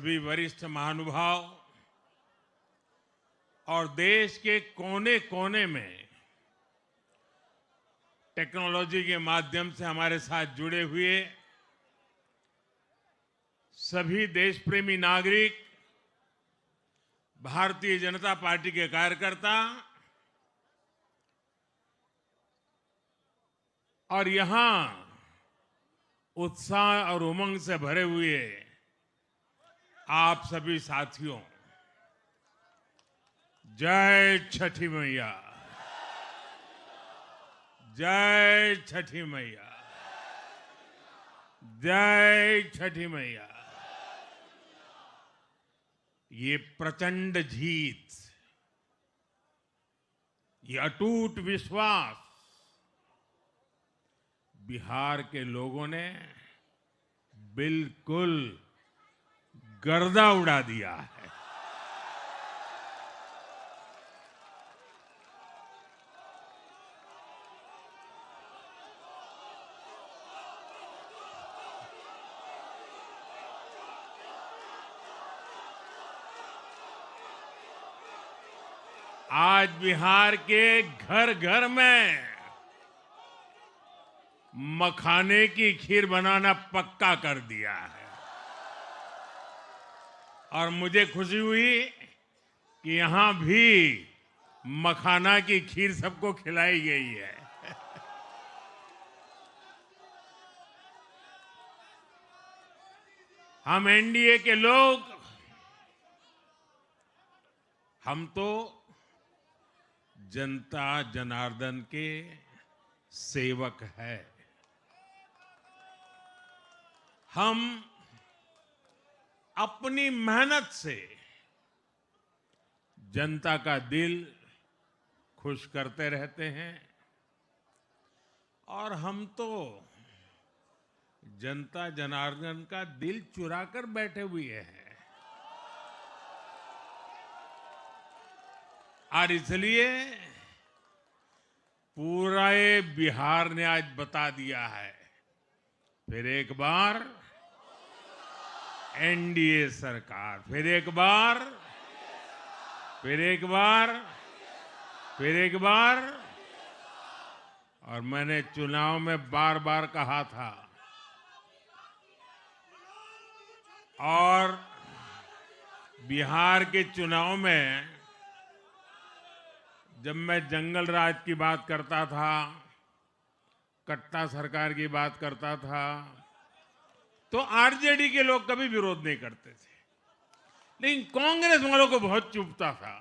सभी वरिष्ठ महानुभाव और देश के कोने कोने में टेक्नोलॉजी के माध्यम से हमारे साथ जुड़े हुए सभी देशप्रेमी नागरिक, भारतीय जनता पार्टी के कार्यकर्ता और यहां उत्साह और उमंग से भरे हुए आप सभी साथियों, जय छठी मैया, जय छठी मैया, जय छठी मैया। ये प्रचंड जीत, ये अटूट विश्वास बिहार के लोगों ने बिल्कुल गर्दा उड़ा दिया है। आज बिहार के घर घर में मखाने की खीर बनाना पक्का कर दिया है और मुझे खुशी हुई कि यहां भी मखाना की खीर सबको खिलाई गई है। हम एनडीए के लोग, हम तो जनता जनार्दन के सेवक है। हम अपनी मेहनत से जनता का दिल खुश करते रहते हैं और हम तो जनता जनार्दन का दिल चुरा कर बैठे हुए हैं। और इसलिए पूरा ये बिहार ने आज बता दिया है, फिर एक बार एनडीए सरकार, फिर एक बार, फिर एक बार, फिर एक बार। और मैंने चुनाव में बार बार कहा था और बिहार के चुनाव में जब मैं जंगल राज की बात करता था, कट्टा सरकार की बात करता था, तो आरजेडी के लोग कभी विरोध नहीं करते थे, लेकिन कांग्रेस वालों को बहुत चुभता था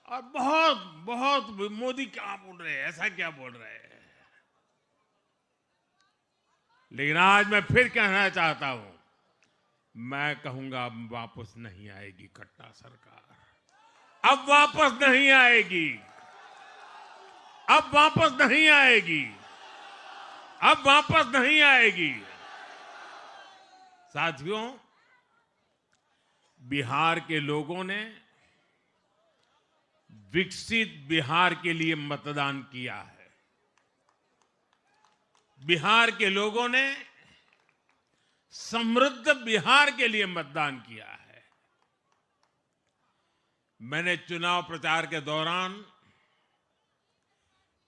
और बहुत बहुत मोदी क्या बोल रहे हैं, ऐसा क्या बोल रहे हैं। लेकिन आज मैं फिर कहना चाहता हूं, मैं कहूंगा अब वापस नहीं आएगी कट्टा सरकार, अब वापस नहीं आएगी, अब वापस नहीं आएगी, अब वापस नहीं आएगी। साथियों, बिहार के लोगों ने विकसित बिहार के लिए मतदान किया है। बिहार के लोगों ने समृद्ध बिहार के लिए मतदान किया है। मैंने चुनाव प्रचार के दौरान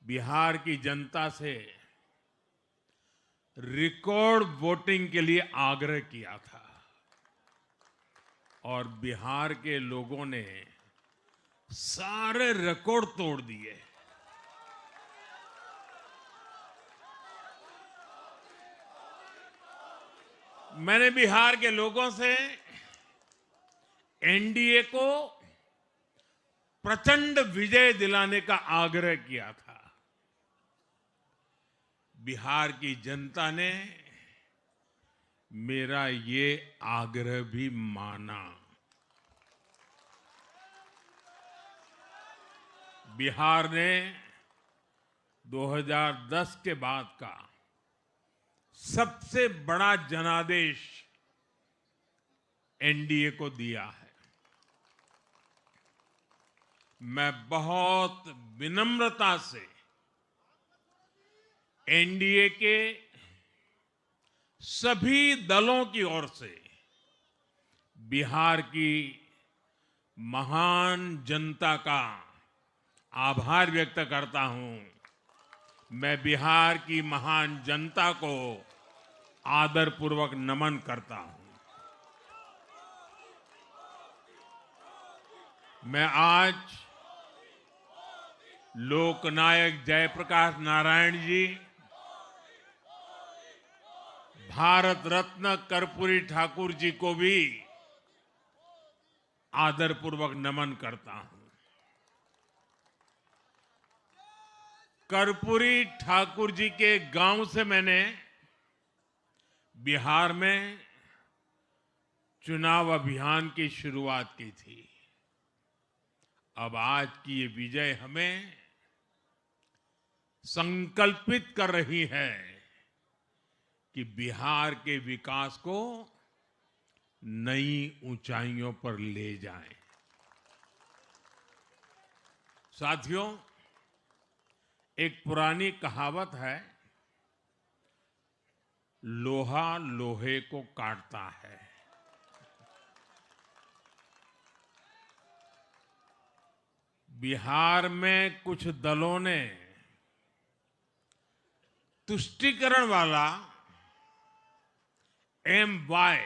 बिहार की जनता से रिकॉर्ड वोटिंग के लिए आग्रह किया था और बिहार के लोगों ने सारे रिकॉर्ड तोड़ दिए। मैंने बिहार के लोगों से एनडीए को प्रचंड विजय दिलाने का आग्रह किया था। बिहार की जनता ने मेरा ये आग्रह भी माना। बिहार ने 2010 के बाद का सबसे बड़ा जनादेश एनडीए को दिया है। मैं बहुत विनम्रता से एनडीए के सभी दलों की ओर से बिहार की महान जनता का आभार व्यक्त करता हूं। मैं बिहार की महान जनता को आदरपूर्वक नमन करता हूं। मैं आज लोकनायक जयप्रकाश नारायण जी, भारत रत्न कर्पूरी ठाकुर जी को भी आदरपूर्वक नमन करता हूं। कर्पूरी ठाकुर जी के गांव से मैंने बिहार में चुनाव अभियान की शुरुआत की थी। अब आज की ये विजय हमें संकल्पित कर रही है कि बिहार के विकास को नई ऊंचाइयों पर ले जाएं। साथियों, एक पुरानी कहावत है, लोहा लोहे को काटता है। बिहार में कुछ दलों ने तुष्टीकरण वाला MY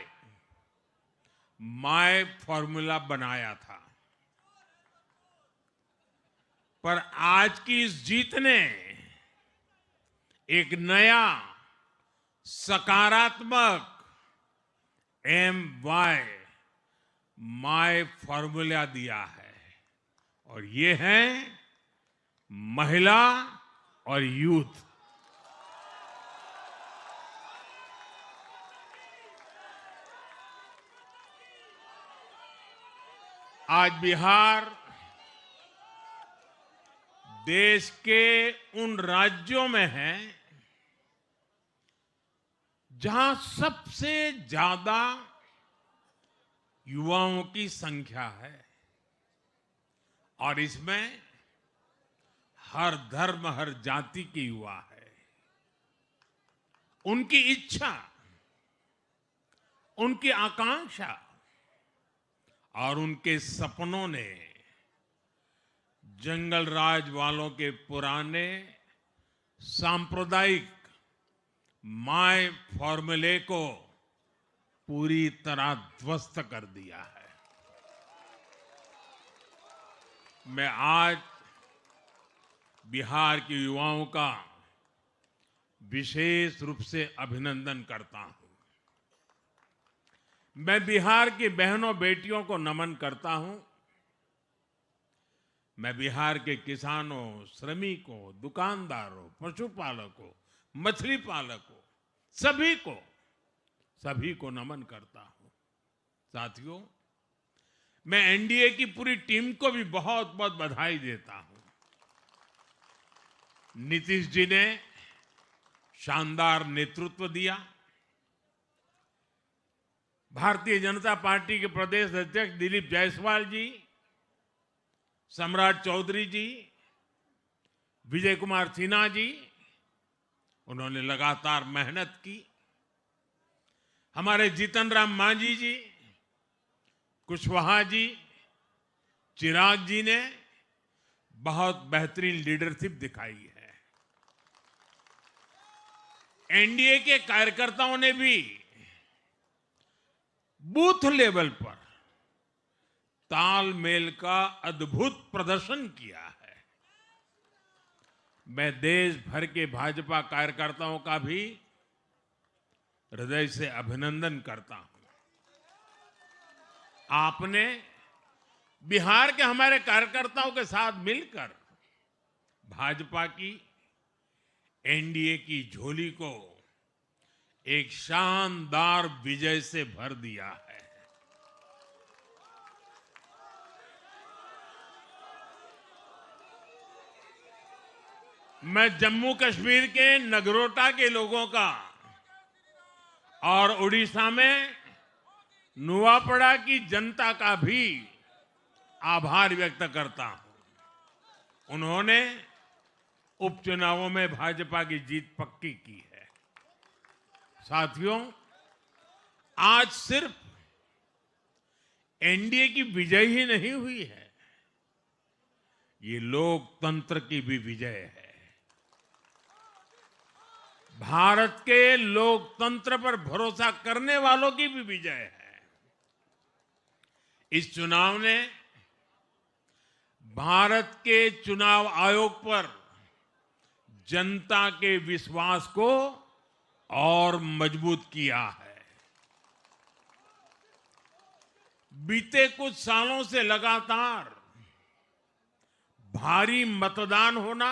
माय फॉर्मूला बनाया था, पर आज की इस जीत ने एक नया सकारात्मक MY माय फॉर्मूला दिया है, और ये है महिला और यूथ। आज बिहार देश के उन राज्यों में है जहां सबसे ज्यादा युवाओं की संख्या है, और इसमें हर धर्म हर जाति के युवा है। उनकी इच्छा, उनकी आकांक्षा और उनके सपनों ने जंगल राज वालों के पुराने सांप्रदायिक माय फॉर्मूले को पूरी तरह ध्वस्त कर दिया है। मैं आज बिहार के युवाओं का विशेष रूप से अभिनंदन करता हूं। मैं बिहार की बहनों बेटियों को नमन करता हूं। मैं बिहार के किसानों, श्रमिकों, दुकानदारों, पशुपालकों, मछली पालकों, सभी को नमन करता हूं। साथियों, मैं एनडीए की पूरी टीम को भी बहुत बहुत बधाई देता हूं। नीतीश जी ने शानदार नेतृत्व दिया। भारतीय जनता पार्टी के प्रदेश अध्यक्ष दिलीप जायसवाल जी, सम्राट चौधरी जी, विजय कुमार सिन्हा जी, उन्होंने लगातार मेहनत की। हमारे जीतन राम मांझी जी, कुशवाहा जी, चिराग जी ने बहुत बेहतरीन लीडरशिप दिखाई है। एनडीए के कार्यकर्ताओं ने भी बूथ लेवल पर तालमेल का अद्भुत प्रदर्शन किया है। मैं देश भर के भाजपा कार्यकर्ताओं का भी हृदय से अभिनंदन करता हूं। आपने बिहार के हमारे कार्यकर्ताओं के साथ मिलकर भाजपा की एनडीए की झोली को एक शानदार विजय से भर दिया है। मैं जम्मू कश्मीर के नगरोटा के लोगों का और उड़ीसा में नुआपड़ा की जनता का भी आभार व्यक्त करता हूं। उन्होंने उपचुनावों में भाजपा की जीत पक्की की है। साथियों, आज सिर्फ एनडीए की विजय ही नहीं हुई है, ये लोकतंत्र की भी विजय है। भारत के लोकतंत्र पर भरोसा करने वालों की भी विजय है। इस चुनाव ने भारत के चुनाव आयोग पर जनता के विश्वास को और मजबूत किया है। बीते कुछ सालों से लगातार भारी मतदान होना,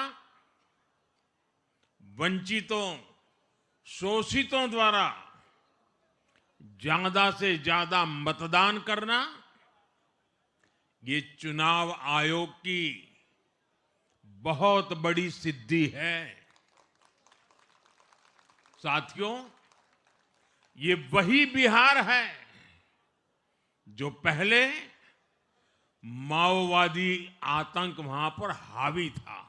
वंचितों, शोषितों द्वारा ज्यादा से ज्यादा मतदान करना, ये चुनाव आयोग की बहुत बड़ी सिद्धि है। साथियों, ये वही बिहार है जो पहले माओवादी आतंक वहां पर हावी था,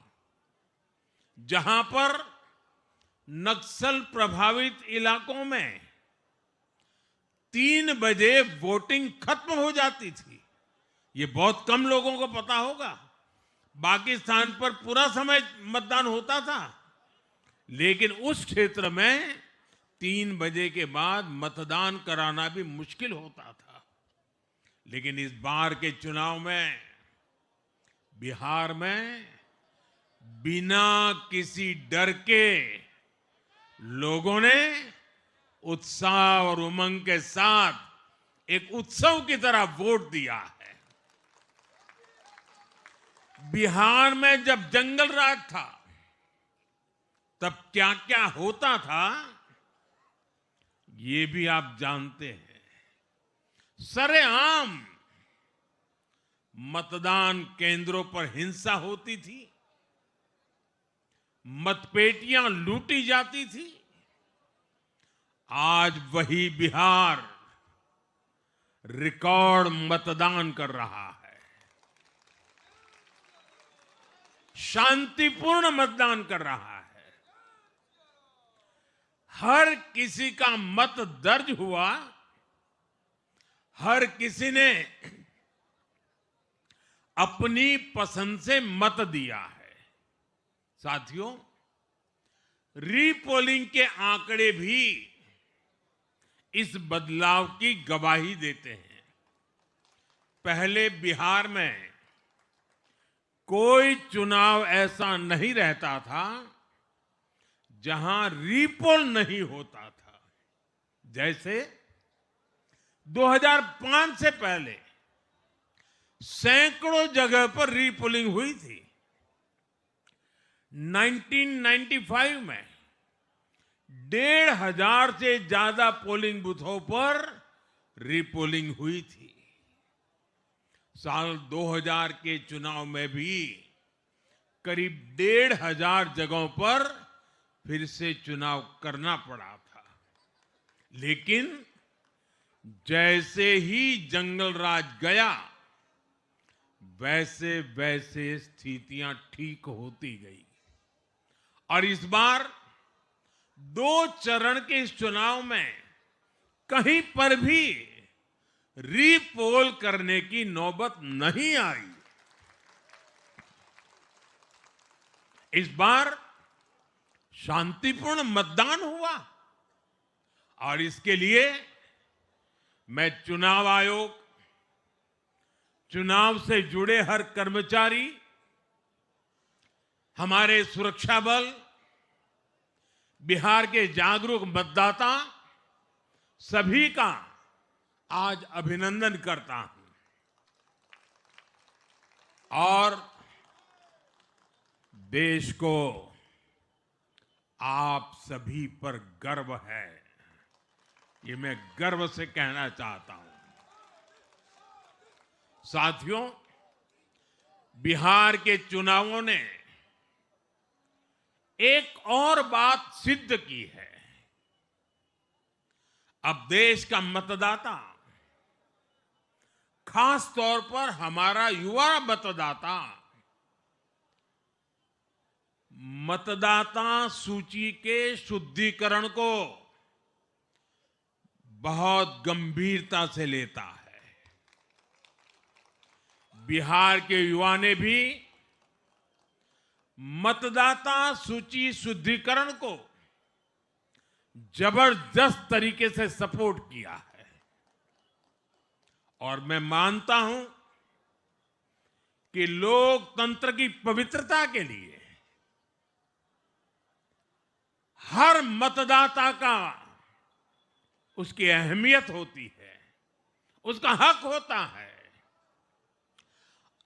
जहां पर नक्सल प्रभावित इलाकों में 3 बजे वोटिंग खत्म हो जाती थी। ये बहुत कम लोगों को पता होगा। बाकी स्थान पर पूरा समय मतदान होता था, लेकिन उस क्षेत्र में 3 बजे के बाद मतदान कराना भी मुश्किल होता था। लेकिन इस बार के चुनाव में बिहार में बिना किसी डर के लोगों ने उत्साह और उमंग के साथ एक उत्सव की तरह वोट दिया है। बिहार में जब जंगल राज था, तब क्या क्या होता था, ये भी आप जानते हैं। सरेआम मतदान केंद्रों पर हिंसा होती थी, मतपेटियां लूटी जाती थी। आज वही बिहार रिकॉर्ड मतदान कर रहा है। शांतिपूर्ण मतदान कर रहा है। हर किसी का मत दर्ज हुआ, हर किसी ने अपनी पसंद से मत दिया है। साथियों, रीपोलिंग के आंकड़े भी इस बदलाव की गवाही देते हैं। पहले बिहार में कोई चुनाव ऐसा नहीं रहता था जहां रीपोल नहीं होता था। जैसे 2005 से पहले सैकड़ों जगह पर रीपोलिंग हुई थी। 1995 में 1,500 से ज्यादा पोलिंग बूथों पर रीपोलिंग हुई थी। साल 2000 के चुनाव में भी करीब 1,500 जगहों पर फिर से चुनाव करना पड़ा था। लेकिन जैसे ही जंगल राज गया, वैसे वैसे स्थितियां ठीक होती गई और इस बार 2 चरण के इस चुनाव में कहीं पर भी रीपोल करने की नौबत नहीं आई। इस बार शांतिपूर्ण मतदान हुआ और इसके लिए मैं चुनाव आयोग, चुनाव से जुड़े हर कर्मचारी, हमारे सुरक्षा बल, बिहार के जागरूक मतदाता, सभी का आज अभिनंदन करता हूं और देश को आप सभी पर गर्व है, ये मैं गर्व से कहना चाहता हूं। साथियों, बिहार के चुनावों ने एक और बात सिद्ध की है। अब देश का मतदाता, खास तौर पर हमारा युवा मतदाता, मतदाता सूची के शुद्धिकरण को बहुत गंभीरता से लेता है। बिहार के युवा ने भी मतदाता सूची शुद्धिकरण को जबरदस्त तरीके से सपोर्ट किया है और मैं मानता हूं कि लोकतंत्र की पवित्रता के लिए हर मतदाता का उसकी अहमियत होती है, उसका हक होता है।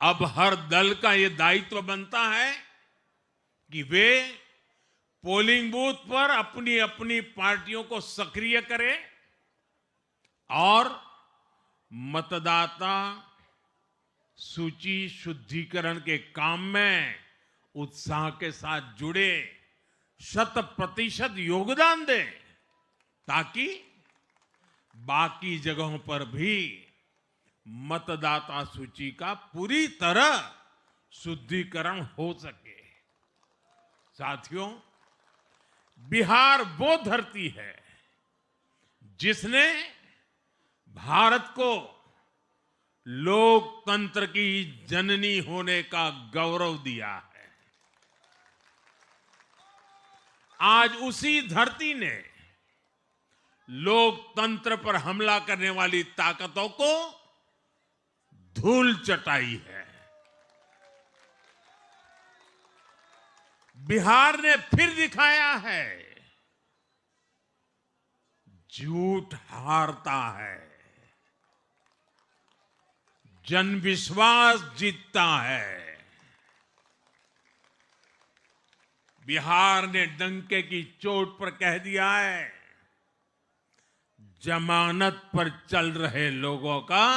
अब हर दल का यह दायित्व बनता है कि वे पोलिंग बूथ पर अपनी अपनी पार्टियों को सक्रिय करें और मतदाता सूची शुद्धिकरण के काम में उत्साह के साथ जुड़े, 100% योगदान दें ताकि बाकी जगहों पर भी मतदाता सूची का पूरी तरह शुद्धिकरण हो सके। साथियों, बिहार वो धरती है जिसने भारत को लोकतंत्र की जननी होने का गौरव दिया है। आज उसी धरती ने लोकतंत्र पर हमला करने वाली ताकतों को धूल चटाई है। बिहार ने फिर दिखाया है झूठ हारता है, जनविश्वास जीतता है। बिहार ने डंके की चोट पर कह दिया है, जमानत पर चल रहे लोगों का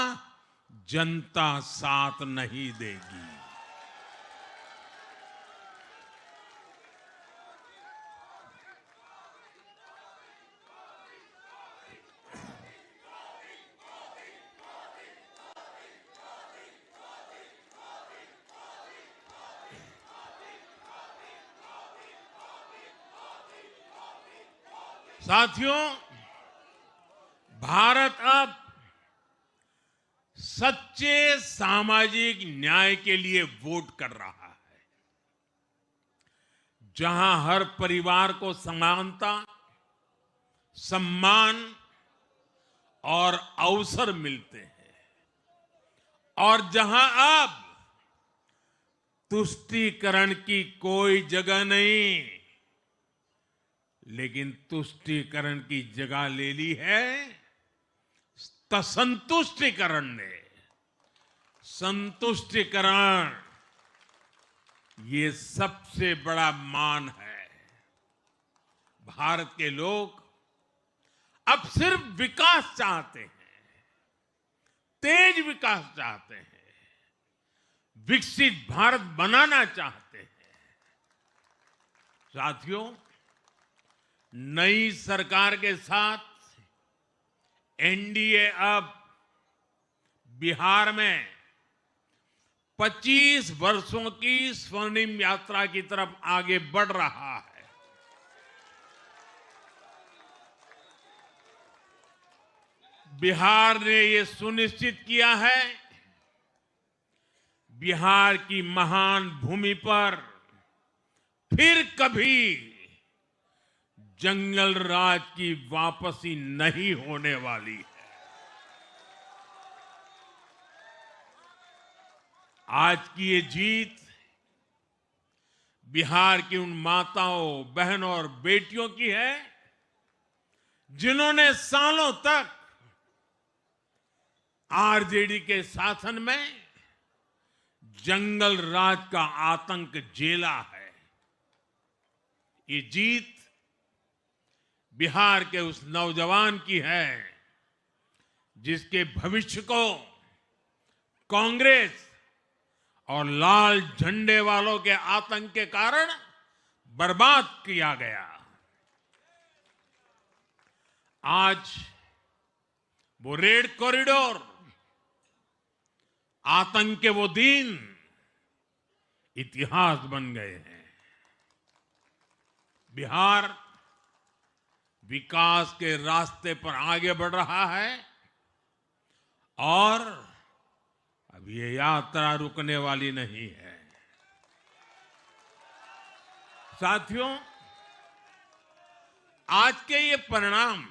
जनता साथ नहीं देगी। साथियों, भारत अब सच्चे सामाजिक न्याय के लिए वोट कर रहा है, जहां हर परिवार को समानता, सम्मान और अवसर मिलते हैं और जहां अब तुष्टीकरण की कोई जगह नहीं, लेकिन तुष्टीकरण की जगह ले ली है संतुष्टीकरण ने। संतुष्टीकरण ये सबसे बड़ा मान है। भारत के लोग अब सिर्फ विकास चाहते हैं, तेज विकास चाहते हैं, विकसित भारत बनाना चाहते हैं। साथियों, नई सरकार के साथ एनडीए अब बिहार में 25 वर्षों की स्वर्णिम यात्रा की तरफ आगे बढ़ रहा है। बिहार ने ये सुनिश्चित किया है, बिहार की महान भूमि पर फिर कभी जंगल राज की वापसी नहीं होने वाली है। आज की ये जीत बिहार की उन माताओं, बहनों और बेटियों की है जिन्होंने सालों तक आरजेडी के शासन में जंगल राज का आतंक झेला है। ये जीत बिहार के उस नौजवान की है जिसके भविष्य को कांग्रेस और लाल झंडे वालों के आतंक के कारण बर्बाद किया गया। आज वो रेड कॉरिडोर, आतंक के वो दिन इतिहास बन गए हैं। बिहार विकास के रास्ते पर आगे बढ़ रहा है और अब अब ये यात्रा रुकने वाली नहीं है। साथियों, आज के ये परिणाम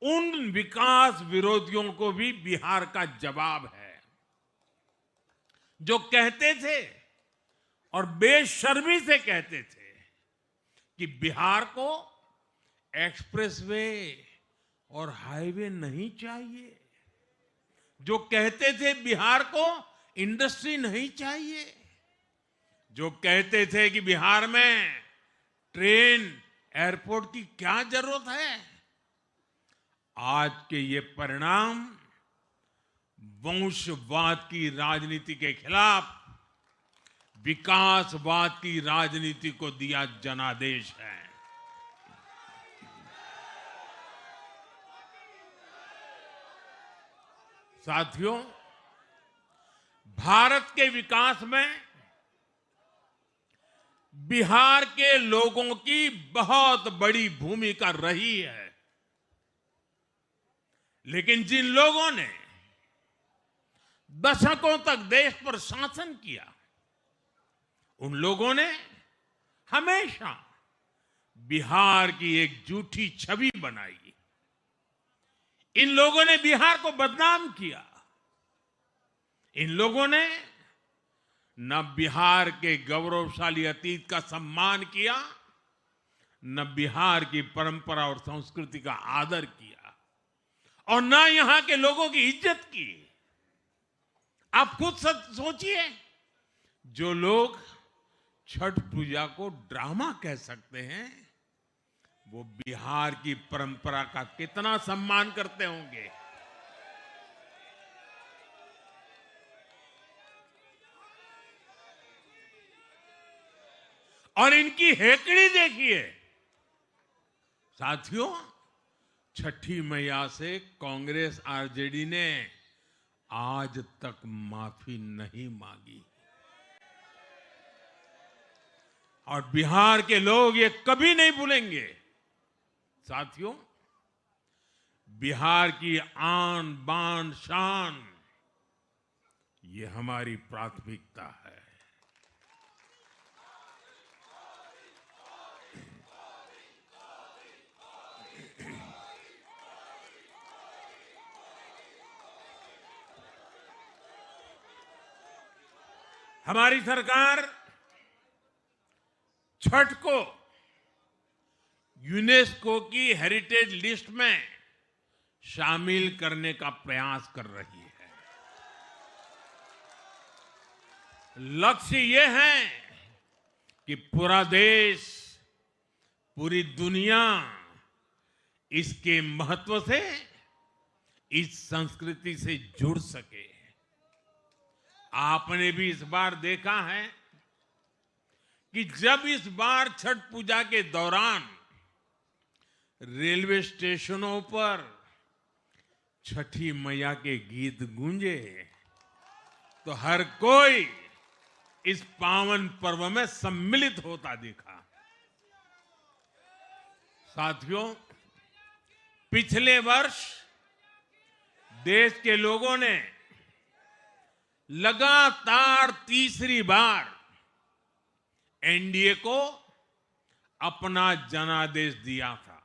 उन विकास विरोधियों को भी बिहार का जवाब है, जो कहते थे और बेशर्मी से कहते थे कि बिहार को एक्सप्रेसवे और हाईवे नहीं चाहिए, जो कहते थे बिहार को इंडस्ट्री नहीं चाहिए, जो कहते थे कि बिहार में ट्रेन एयरपोर्ट की क्या जरूरत है। आज के ये परिणाम वंशवाद की राजनीति के खिलाफ विकासवाद की राजनीति को दिया जनादेश है। साथियों, भारत के विकास में बिहार के लोगों की बहुत बड़ी भूमिका रही है, लेकिन जिन लोगों ने दशकों तक देश पर शासन किया, उन लोगों ने हमेशा बिहार की एक झूठी छवि बनाई। इन लोगों ने बिहार को बदनाम किया। इन लोगों ने न बिहार के गौरवशाली अतीत का सम्मान किया, न बिहार की परंपरा और संस्कृति का आदर किया, और न यहां के लोगों की इज्जत की। आप खुद सोचिए, जो लोग छठ पूजा को ड्रामा कह सकते हैं, वो बिहार की परंपरा का कितना सम्मान करते होंगे। और इनकी हेकड़ी देखिए। साथियों, छठी मैया से कांग्रेस आरजेडी ने आज तक माफी नहीं मांगी, और बिहार के लोग ये कभी नहीं भूलेंगे। साथियों, बिहार की आन बान शान, ये हमारी प्राथमिकता है। हमारी सरकार छठ को यूनेस्को की हेरिटेज लिस्ट में शामिल करने का प्रयास कर रही है। लक्ष्य ये है कि पूरा देश, पूरी दुनिया इसके महत्व से, इस संस्कृति से जुड़ सके। आपने भी इस बार देखा है कि जब इस बार छठ पूजा के दौरान रेलवे स्टेशनों पर छठी मैया के गीत गूंजे, तो हर कोई इस पावन पर्व में सम्मिलित होता दिखा। साथियों, पिछले वर्ष देश के लोगों ने लगातार तीसरी बार एनडीए को अपना जनादेश दिया था।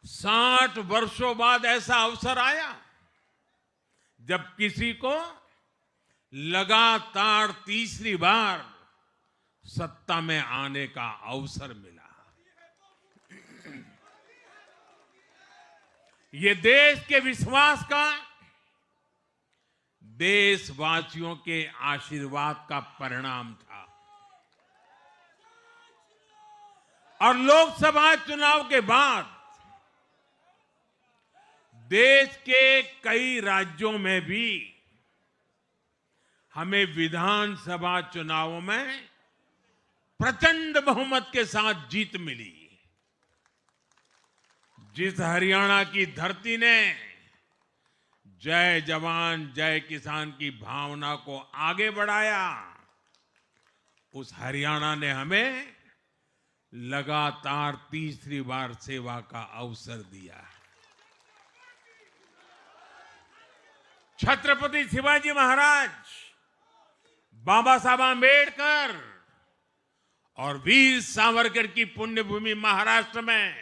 60 वर्षों बाद ऐसा अवसर आया जब किसी को लगातार तीसरी बार सत्ता में आने का अवसर मिला। ये देश के विश्वास का, देशवासियों के आशीर्वाद का परिणाम था। और लोकसभा चुनाव के बाद देश के कई राज्यों में भी हमें विधानसभा चुनावों में प्रचंड बहुमत के साथ जीत मिली। जिस हरियाणा की धरती ने जय जवान जय किसान की भावना को आगे बढ़ाया, उस हरियाणा ने हमें लगातार तीसरी बार सेवा का अवसर दिया। छत्रपति शिवाजी महाराज, बाबा साहब आंबेडकर और वीर सावरकर की पुण्यभूमि महाराष्ट्र में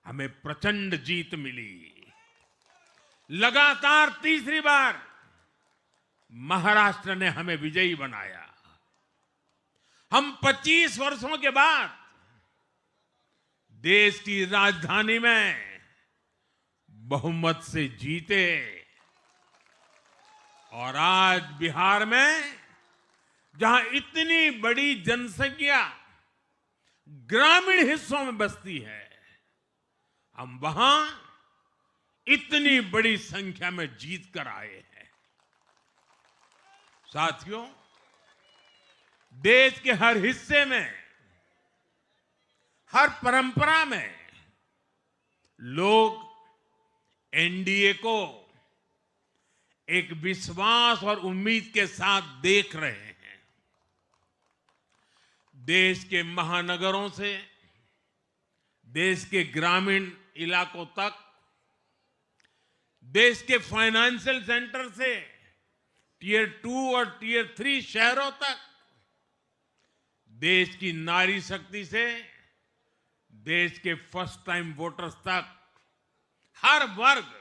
हमें प्रचंड जीत मिली। लगातार तीसरी बार महाराष्ट्र ने हमें विजयी बनाया। हम 25 वर्षों के बाद देश की राजधानी में बहुमत से जीते और आज बिहार में जहां इतनी बड़ी जनसंख्या ग्रामीण हिस्सों में बसती है, हम वहां इतनी बड़ी संख्या में जीत कर आए हैं। साथियों, देश के हर हिस्से में, हर परंपरा में लोग एनडीए को एक विश्वास और उम्मीद के साथ देख रहे हैं। देश के महानगरों से देश के ग्रामीण इलाकों तक, देश के फाइनेंशियल सेंटर से टियर 2 और टियर 3 शहरों तक, देश की नारी शक्ति से देश के फर्स्ट टाइम वोटर्स तक, हर वर्ग,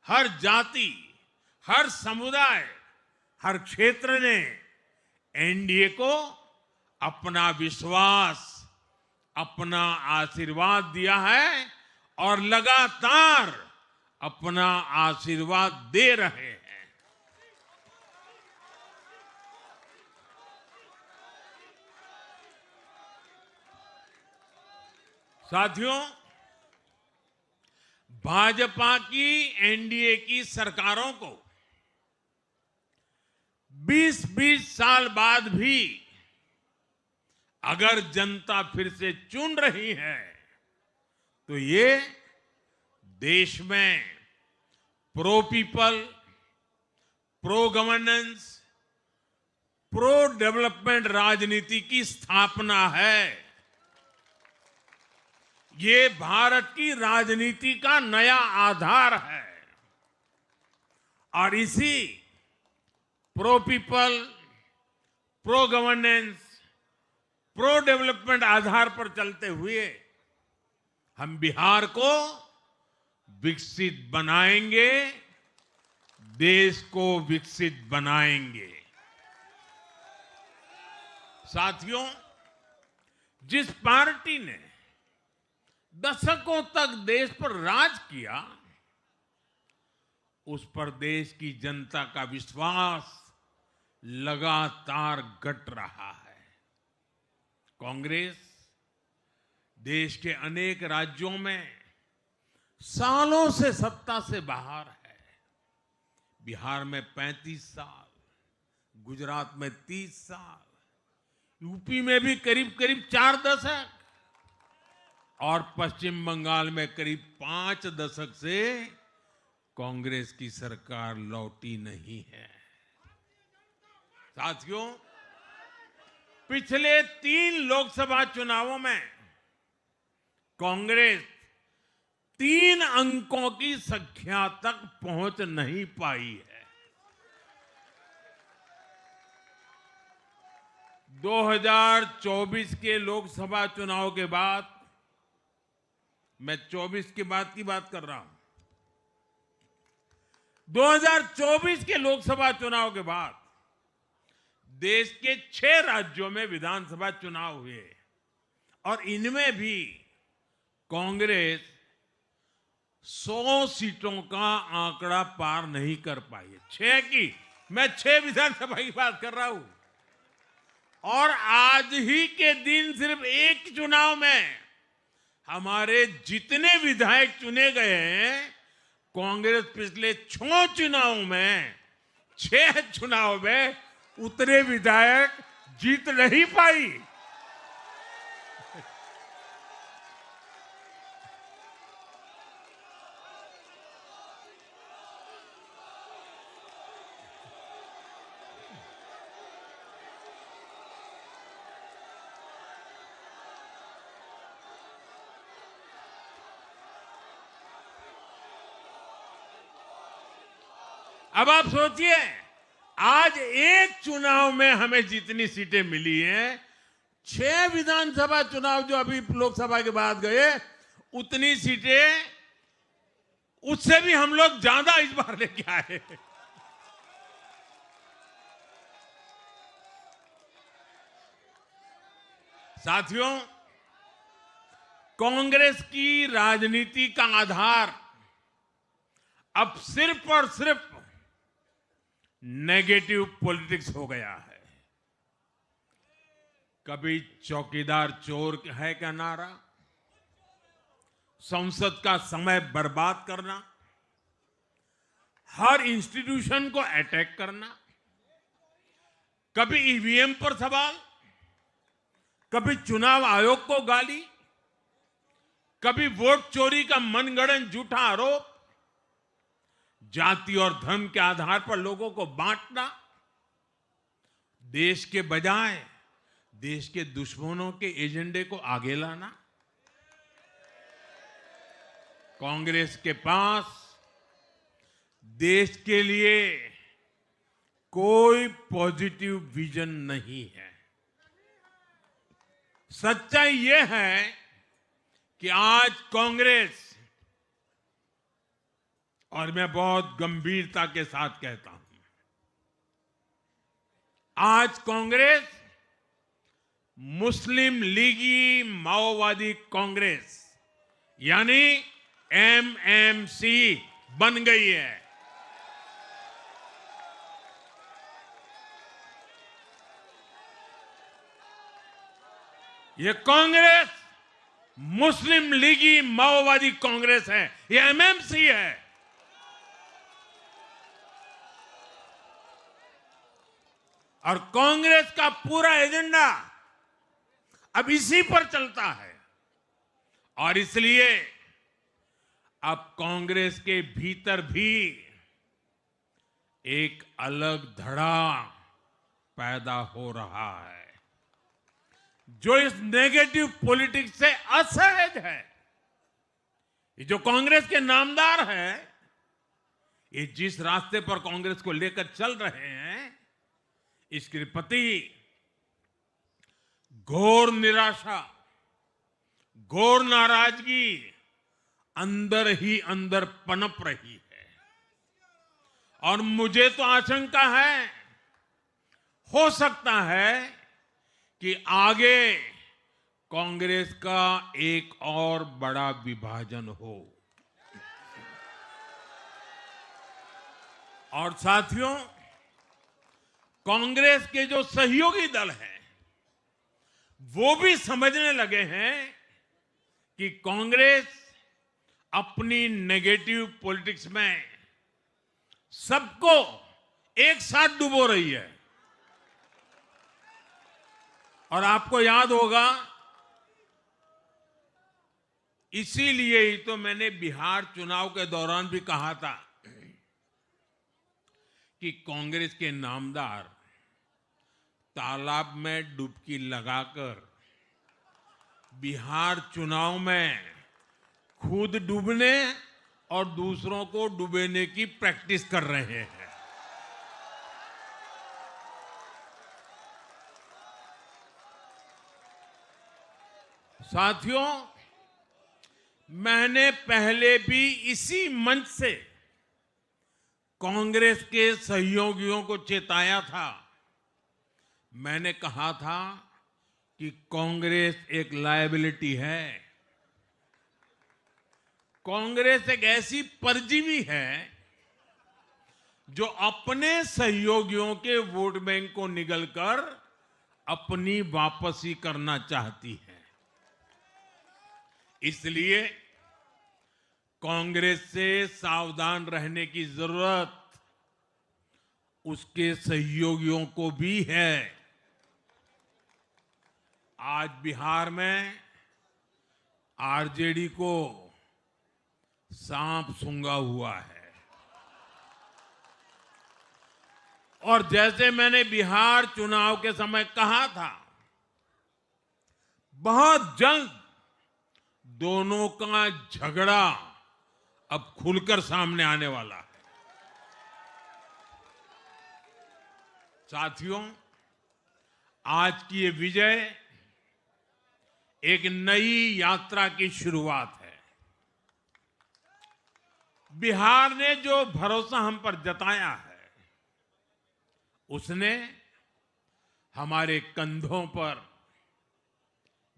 हर जाति, हर समुदाय, हर क्षेत्र ने एनडीए को अपना विश्वास, अपना आशीर्वाद दिया है और लगातार अपना आशीर्वाद दे रहे हैं। साथियों, भाजपा की एनडीए की सरकारों को 20-20 साल बाद भी अगर जनता फिर से चुन रही है तो ये देश में pro people, pro governance, pro development राजनीति की स्थापना है। ये भारत की राजनीति का नया आधार है और इसी pro people, pro governance, pro development आधार पर चलते हुए हम बिहार को विकसित बनाएंगे, देश को विकसित बनाएंगे। साथियों, जिस पार्टी ने दशकों तक देश पर राज किया, उस पर देश की जनता का विश्वास लगातार घट रहा है। कांग्रेस देश के अनेक राज्यों में सालों से सत्ता से बाहर है। बिहार में 35 साल, गुजरात में 30 साल, यूपी में भी करीब करीब 4 दशक और पश्चिम बंगाल में करीब 5 दशक से कांग्रेस की सरकार लौटी नहीं है। साथियों, पिछले 3 लोकसभा चुनावों में कांग्रेस 3 अंकों की संख्या तक पहुंच नहीं पाई है। 2024 के लोकसभा चुनाव के बाद, मैं 24 के बाद की बात कर रहा हूं, 2024 के लोकसभा चुनाव के बाद देश के 6 राज्यों में विधानसभा चुनाव हुए और इनमें भी कांग्रेस 100 सीटों का आंकड़ा पार नहीं कर पाई है। 6 की, मैं 6 विधानसभा की बात कर रहा हूं और आज ही के दिन सिर्फ एक चुनाव में हमारे जितने विधायक चुने गए हैं, कांग्रेस पिछले 6 चुनावों में 6 चुनाव में उतने विधायक जीत नहीं पाई। अब आप सोचिए, आज एक चुनाव में हमें जितनी सीटें मिली हैं, 6 विधानसभा चुनाव जो अभी लोकसभा के बाद गए, उतनी सीटें उससे भी हम लोग ज्यादा इस बार लेके आए। साथियों, कांग्रेस की राजनीति का आधार अब सिर्फ और सिर्फ नेगेटिव पॉलिटिक्स हो गया है। कभी चौकीदार चोर है का नारा, संसद का समय बर्बाद करना, हर इंस्टीट्यूशन को अटैक करना, कभी ईवीएम पर सवाल, कभी चुनाव आयोग को गाली, कभी वोट चोरी का मनगढ़ंत झूठा आरोप, जाति और धर्म के आधार पर लोगों को बांटना, देश के बजाय देश के दुश्मनों के एजेंडे को आगे लाना। कांग्रेस के पास देश के लिए कोई पॉजिटिव विजन नहीं है। सच्चाई यह है कि आज कांग्रेस, और मैं बहुत गंभीरता के साथ कहता हूं, आज कांग्रेस मुस्लिम लीगी माओवादी कांग्रेस यानी एमएमसी बन गई है। ये कांग्रेस मुस्लिम लीगी माओवादी कांग्रेस है, ये एमएमसी है। और कांग्रेस का पूरा एजेंडा अब इसी पर चलता है। और इसलिए अब कांग्रेस के भीतर भी एक अलग धड़ा पैदा हो रहा है, जो इस नेगेटिव पॉलिटिक्स से असहज है। ये जो कांग्रेस के नामदार हैं, ये जिस रास्ते पर कांग्रेस को लेकर चल रहे हैं, इसके प्रति घोर निराशा, घोर नाराजगी अंदर ही अंदर पनप रही है। और मुझे तो आशंका है, हो सकता है कि आगे कांग्रेस का एक और बड़ा विभाजन हो। और साथियों, कांग्रेस के जो सहयोगी दल हैं, वो भी समझने लगे हैं कि कांग्रेस अपनी नेगेटिव पॉलिटिक्स में सबको एक साथ डुबो रही है। और आपको याद होगा, इसीलिए ही तो मैंने बिहार चुनाव के दौरान भी कहा था कि कांग्रेस के नामदार तालाब में डुबकी लगाकर बिहार चुनाव में खुद डूबने और दूसरों को डुबेने की प्रैक्टिस कर रहे हैं। साथियों, मैंने पहले भी इसी मंच से कांग्रेस के सहयोगियों को चेताया था। मैंने कहा था कि कांग्रेस एक लायबिलिटी है, कांग्रेस एक ऐसी परजीवी है जो अपने सहयोगियों के वोट बैंक को निगलकर अपनी वापसी करना चाहती है। इसलिए कांग्रेस से सावधान रहने की जरूरत उसके सहयोगियों को भी है। आज बिहार में आरजेडी को सांप सूंघा हुआ है। और जैसे मैंने बिहार चुनाव के समय कहा था, बहुत जल्द दोनों का झगड़ा अब खुलकर सामने आने वाला है। साथियों, आज की ये विजय एक नई यात्रा की शुरुआत है। बिहार ने जो भरोसा हम पर जताया है, उसने हमारे कंधों पर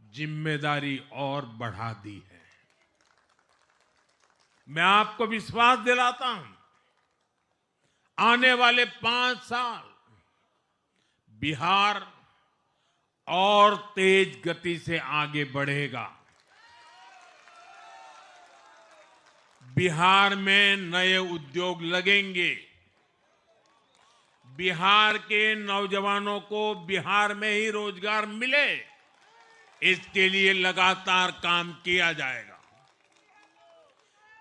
जिम्मेदारी और बढ़ा दी है। मैं आपको विश्वास दिलाता हूं, आने वाले 5 साल बिहार और तेज गति से आगे बढ़ेगा। बिहार में नए उद्योग लगेंगे। बिहार के नौजवानों को बिहार में ही रोजगार मिले, इसके लिए लगातार काम किया जाएगा।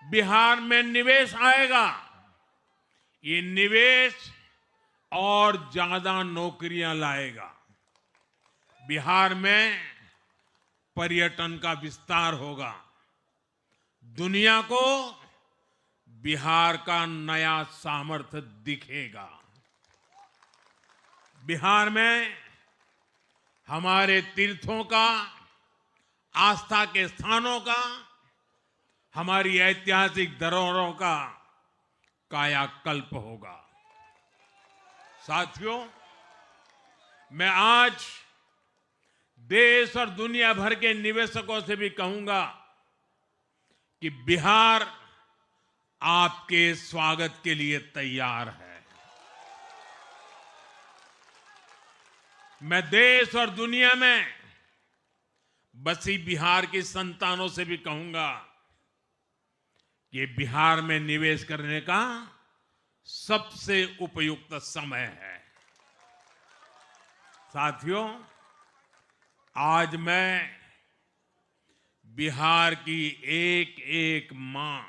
बिहार में निवेश आएगा। ये निवेश और ज्यादा नौकरियां लाएगा। बिहार में पर्यटन का विस्तार होगा। दुनिया को बिहार का नया सामर्थ्य दिखेगा। बिहार में हमारे तीर्थों का, आस्था के स्थानों का, हमारी ऐतिहासिक धरोहरों का कायाकल्प होगा। साथियों, मैं आज देश और दुनिया भर के निवेशकों से भी कहूंगा कि बिहार आपके स्वागत के लिए तैयार है। मैं देश और दुनिया में बसी बिहार की संतानों से भी कहूंगा कि बिहार में निवेश करने का सबसे उपयुक्त समय है। साथियों, आज मैं बिहार की एक एक मां,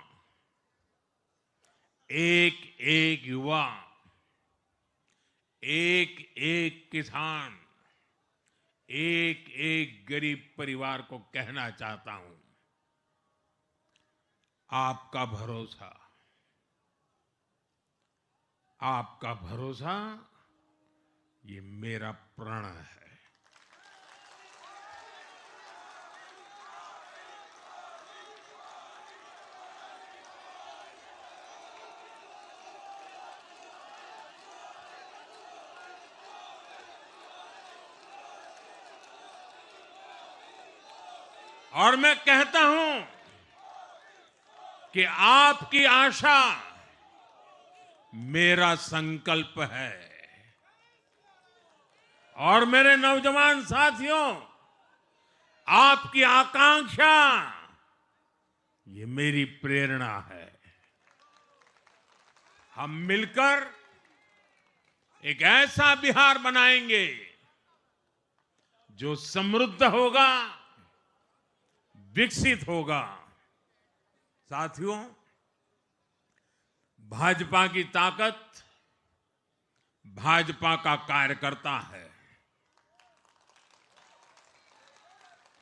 एक एक युवा, एक एक किसान, एक एक गरीब परिवार को कहना चाहता हूं, आपका भरोसा, आपका भरोसा ये मेरा प्रण है। और मैं कहता हूं कि आपकी आशा मेरा संकल्प है। और मेरे नौजवान साथियों, आपकी आकांक्षा ये मेरी प्रेरणा है। हम मिलकर एक ऐसा बिहार बनाएंगे जो समृद्ध होगा, विकसित होगा। साथियों, भाजपा की ताकत भाजपा का कार्यकर्ता है।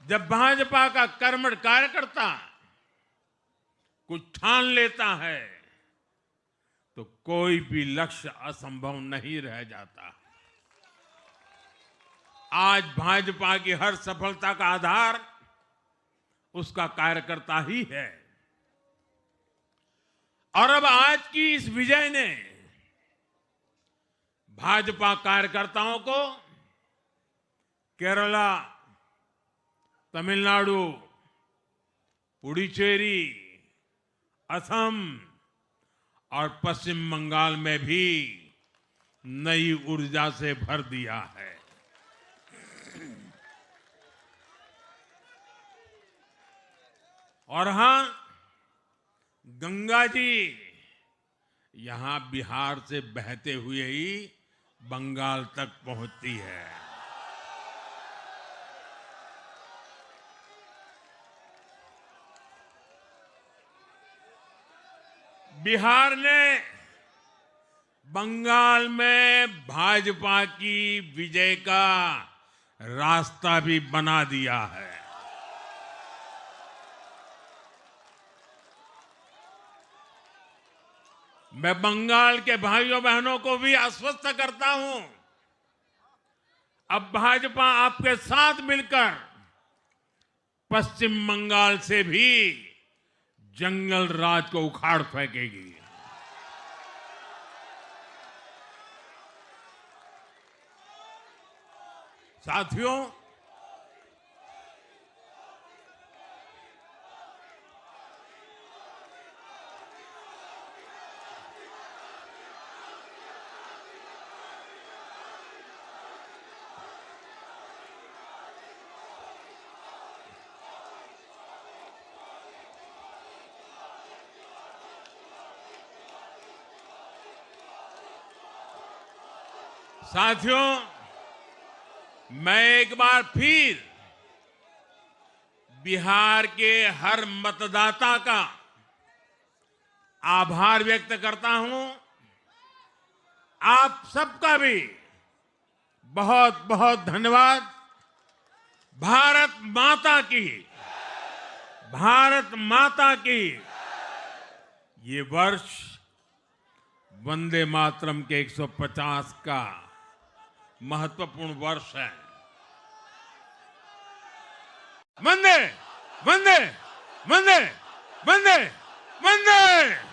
जब भाजपा का कर्मठ कार्यकर्ता कुछ ठान लेता है तो कोई भी लक्ष्य असंभव नहीं रह जाता। आज भाजपा की हर सफलता का आधार उसका कार्यकर्ता ही है। और अब आज की इस विजय ने भाजपा कार्यकर्ताओं को केरला, तमिलनाडु, पुडुचेरी, असम और पश्चिम बंगाल में भी नई ऊर्जा से भर दिया है। और हां, गंगा जी यहां बिहार से बहते हुए ही बंगाल तक पहुंचती है। बिहार ने बंगाल में भाजपा की विजय का रास्ता भी बना दिया है। मैं बंगाल के भाइयों बहनों को भी आश्वस्त करता हूं अब भाजपा आपके साथ मिलकर पश्चिम बंगाल से भी जंगल राज को उखाड़ फेंकेगी। साथियों, मैं एक बार फिर बिहार के हर मतदाता का आभार व्यक्त करता हूं। आप सबका भी बहुत बहुत धन्यवाद। भारत माता की ये वर्ष वंदे मातरम के 150 का महत्वपूर्ण वर्ष है। वंदे वंदे वंदे वंदे वंदे